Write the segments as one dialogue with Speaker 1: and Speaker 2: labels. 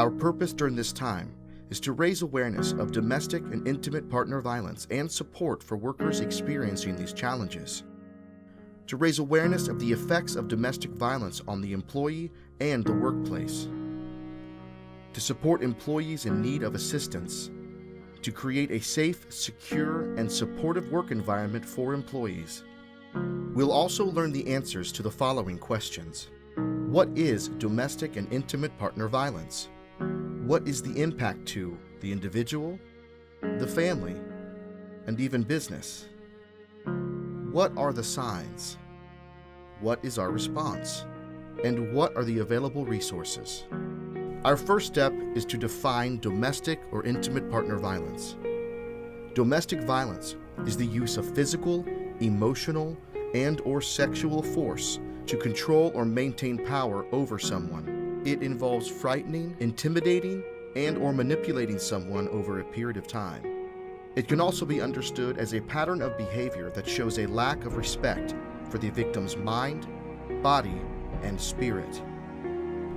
Speaker 1: Our purpose during this time is to raise awareness of domestic and intimate partner violence and support for workers experiencing these challenges. To raise awareness of the effects of domestic violence on the employee and the workplace. To support employees in need of assistance. To create a safe, secure, and supportive work environment for employees. We'll also learn the answers to the following questions. What is domestic and intimate partner violence? What is the impact to the individual, the family, and even business? What are the signs? What is our response? And what are the available resources? Our first step is to define domestic or intimate partner violence. Domestic violence is the use of physical, emotional, and/or sexual force to control or maintain power over someone. It involves frightening, intimidating, and/or manipulating someone over a period of time. It can also be understood as a pattern of behavior that shows a lack of respect for the victim's mind, body, and spirit.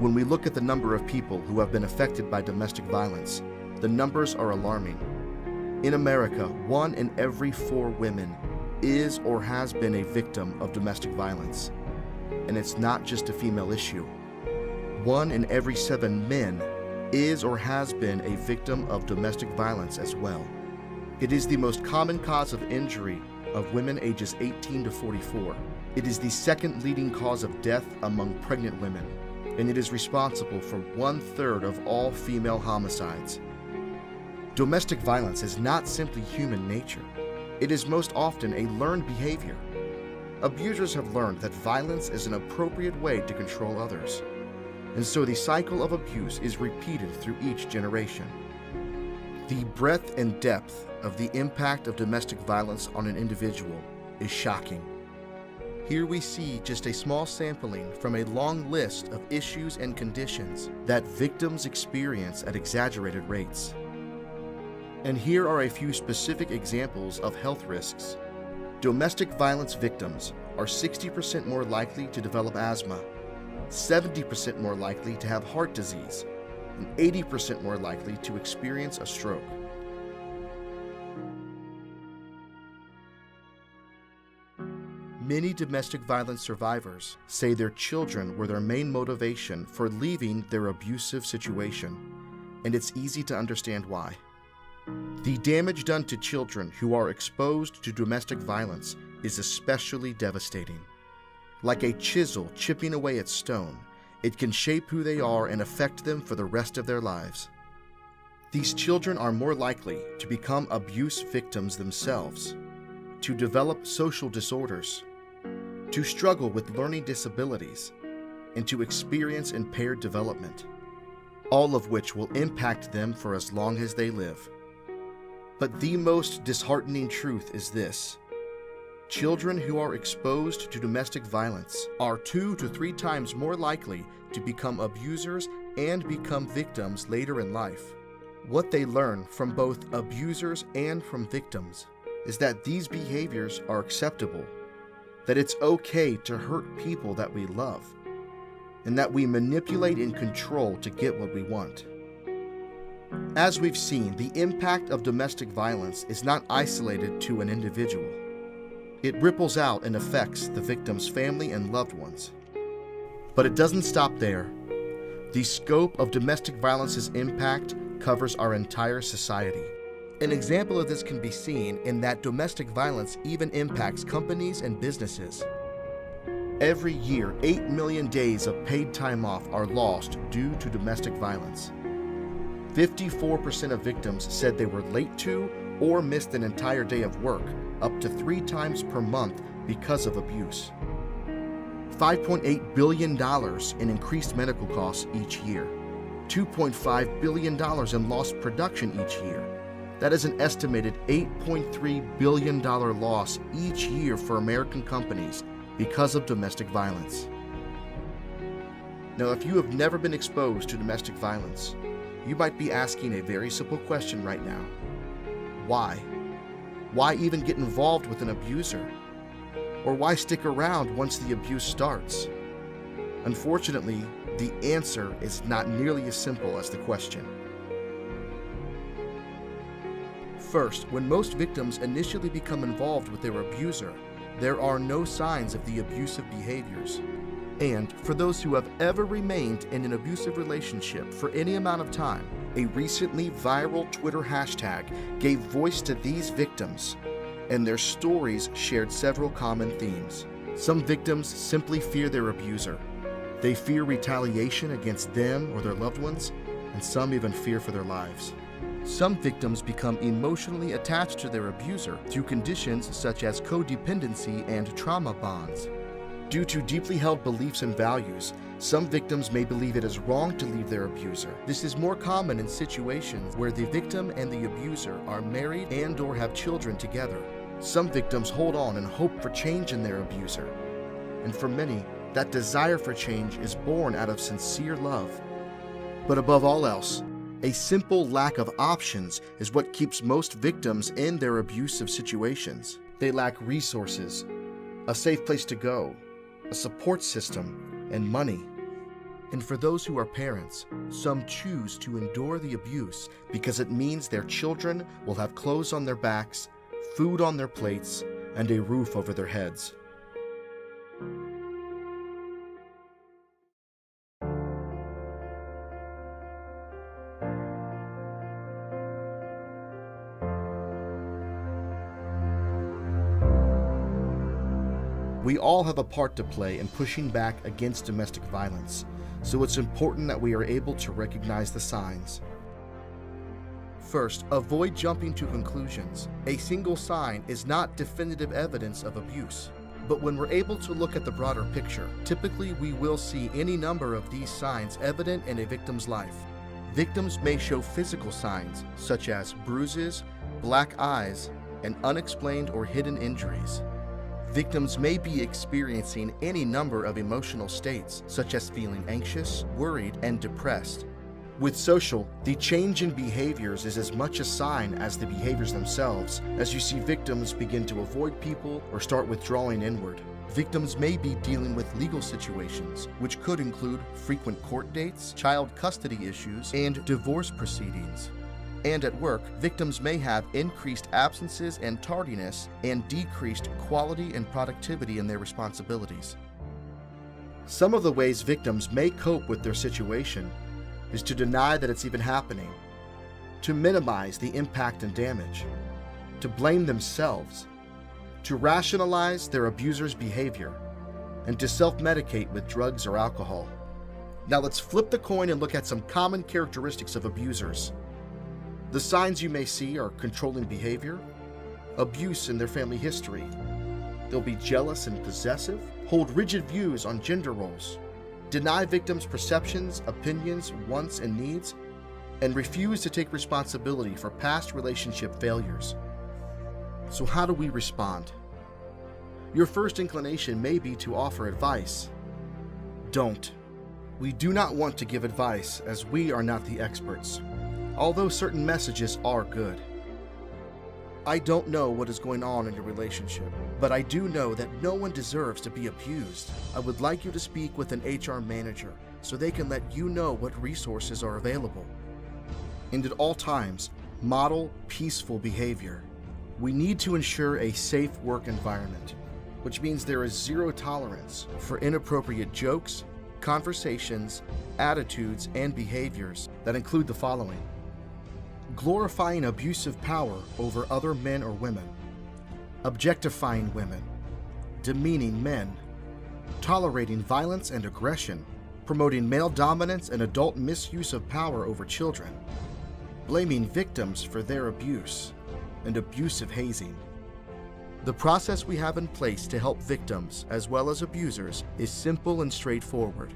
Speaker 1: When we look at the number of people who have been affected by domestic violence, the numbers are alarming. In America, 1 in every 4 women is or has been a victim of domestic violence. And it's not just a female issue. 1 in every 7 men is or has been a victim of domestic violence as well. It is the most common cause of injury of women ages 18 to 44. It is the second leading cause of death among pregnant women, and it is responsible for 1/3 of all female homicides. Domestic violence is not simply human nature. It is most often a learned behavior. Abusers have learned that violence is an appropriate way to control others, and so the cycle of abuse is repeated through each generation. The breadth and depth of the impact of domestic violence on an individual is shocking. Here we see just a small sampling from a long list of issues and conditions that victims experience at exaggerated rates. And here are a few specific examples of health risks. Domestic violence victims are 60% more likely to develop asthma, 70% more likely to have heart disease, and 80% more likely to experience a stroke. Many domestic violence survivors say their children were their main motivation for leaving their abusive situation, and it's easy to understand why. The damage done to children who are exposed to domestic violence is especially devastating. Like a chisel chipping away at stone, it can shape who they are and affect them for the rest of their lives. These children are more likely to become abuse victims themselves, to develop social disorders, to struggle with learning disabilities, and to experience impaired development, all of which will impact them for as long as they live. But the most disheartening truth is this: children who are exposed to domestic violence are 2 to 3 times more likely to become abusers and become victims later in life. What they learn from both abusers and from victims is that these behaviors are acceptable, that it's okay to hurt people that we love, and that we manipulate and control to get what we want. As we've seen, the impact of domestic violence is not isolated to an individual. It ripples out and affects the victim's family and loved ones. But it doesn't stop there. The scope of domestic violence's impact covers our entire society. An example of this can be seen in that domestic violence even impacts companies and businesses. Every year, 8 million days of paid time off are lost due to domestic violence. 54% of victims said they were late to or missed an entire day of work, up to 3 times per month because of abuse. $5.8 billion in increased medical costs each year. $2.5 billion in lost production each year. That is an estimated $8.3 billion loss each year for American companies because of domestic violence. Now, if you have never been exposed to domestic violence, you might be asking a very simple question right now. Why? Why even get involved with an abuser? Or why stick around once the abuse starts? Unfortunately, The answer is not nearly as simple as the question. First, when most victims initially become involved with their abuser, there are no signs of the abusive behaviors. And for those who have ever remained in an abusive relationship for any amount of time, a recently viral Twitter hashtag gave voice to these victims, and their stories shared several common themes. Some victims simply fear their abuser. They fear retaliation against them or their loved ones, and some even fear for their lives. Some victims become emotionally attached to their abuser through conditions such as codependency and trauma bonds. Due to deeply held beliefs and values, some victims may believe it is wrong to leave their abuser. This is more common in situations where the victim and the abuser are married and/or have children together. Some victims hold on and hope for change in their abuser. And for many, that desire for change is born out of sincere love. But above all else, a simple lack of options is what keeps most victims in their abusive situations. They lack resources, a safe place to go, a support system, and money. And for those who are parents, some choose to endure the abuse because it means their children will have clothes on their backs, food on their plates, and a roof over their heads. We all have a part to play in pushing back against domestic violence, so it's important that we are able to recognize the signs. First, avoid jumping to conclusions. A single sign is not definitive evidence of abuse, but when we're able to look at the broader picture, typically we will see any number of these signs evident in a victim's life. Victims may show physical signs, such as bruises, black eyes, and unexplained or hidden injuries. Victims may be experiencing any number of emotional states, such as feeling anxious, worried, and depressed. With social, the change in behaviors is as much a sign as the behaviors themselves, as you see victims begin to avoid people or start withdrawing inward. Victims may be dealing with legal situations, which could include frequent court dates, child custody issues, and divorce proceedings. And at work, victims may have increased absences and tardiness and decreased quality and productivity in their responsibilities. Some of the ways victims may cope with their situation is to deny that it's even happening, to minimize the impact and damage, to blame themselves, to rationalize their abuser's behavior, and to self-medicate with drugs or alcohol. Now let's flip the coin and look at some common characteristics of abusers. The signs you may see are controlling behavior, abuse in their family history. They'll be jealous and possessive, hold rigid views on gender roles, deny victims' perceptions, opinions, wants, and needs, and refuse to take responsibility for past relationship failures. So how do we respond? Your first inclination may be to offer advice. Don't. We do not want to give advice, as we are not the experts, although certain messages are good. I don't know what is going on in your relationship, but I do know that no one deserves to be abused. I would like you to speak with an HR manager so they can let you know what resources are available. And at all times, model peaceful behavior. We need to ensure a safe work environment, which means there is zero tolerance for inappropriate jokes, conversations, attitudes, and behaviors that include the following: glorifying abusive power over other men or women, objectifying women, demeaning men, tolerating violence and aggression, promoting male dominance and adult misuse of power over children, blaming victims for their abuse, and abusive hazing. The process we have in place to help victims as well as abusers is simple and straightforward.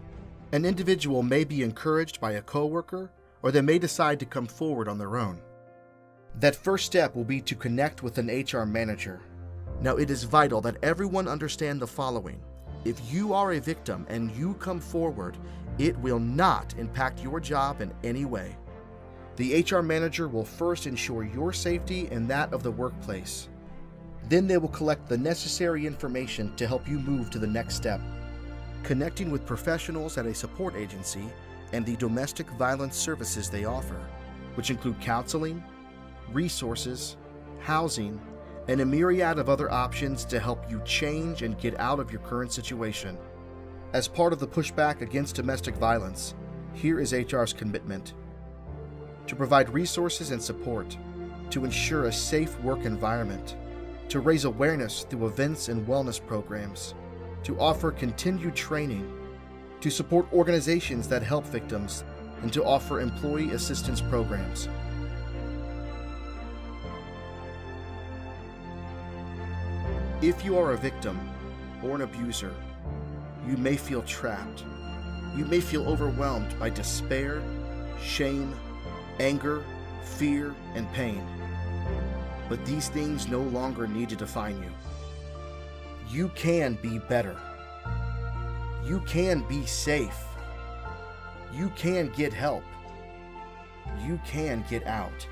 Speaker 1: An individual may be encouraged by a coworker, or they may decide to come forward on their own. That first step will be to connect with an HR manager. Now, it is vital that everyone understand the following. If you are a victim and you come forward, it will not impact your job in any way. The HR manager will first ensure your safety and that of the workplace. Then they will collect the necessary information to help you move to the next step. connecting with professionals at a support agency and the domestic violence services they offer, which include counseling, resources, housing, and a myriad of other options to help you change and get out of your current situation. As part of the pushback against domestic violence, here is HR's commitment to provide resources and support, to ensure a safe work environment, to raise awareness through events and wellness programs, to offer continued training, to support organizations that help victims, and to offer employee assistance programs. If you are a victim or an abuser, you may feel trapped. You may feel overwhelmed by despair, shame, anger, fear, and pain. But these things no longer need to define you. You can be better. You can be safe. You can get help. You can get out.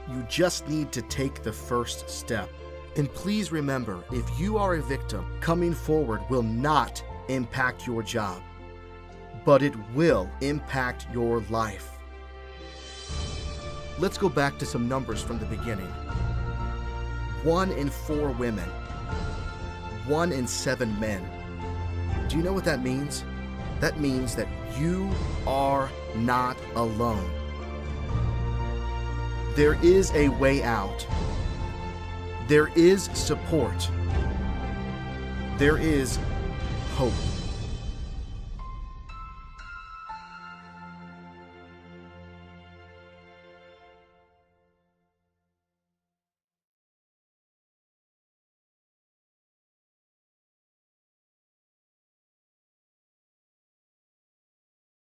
Speaker 1: You just need to take the first step. And please remember, if you are a victim, coming forward will not impact your job, but it will impact your life. Let's go back to some numbers from the beginning. 1 in 4 women, 1 in 7 men. Do you know what that means? That means that you are not alone. There is a way out. There is support. There is hope.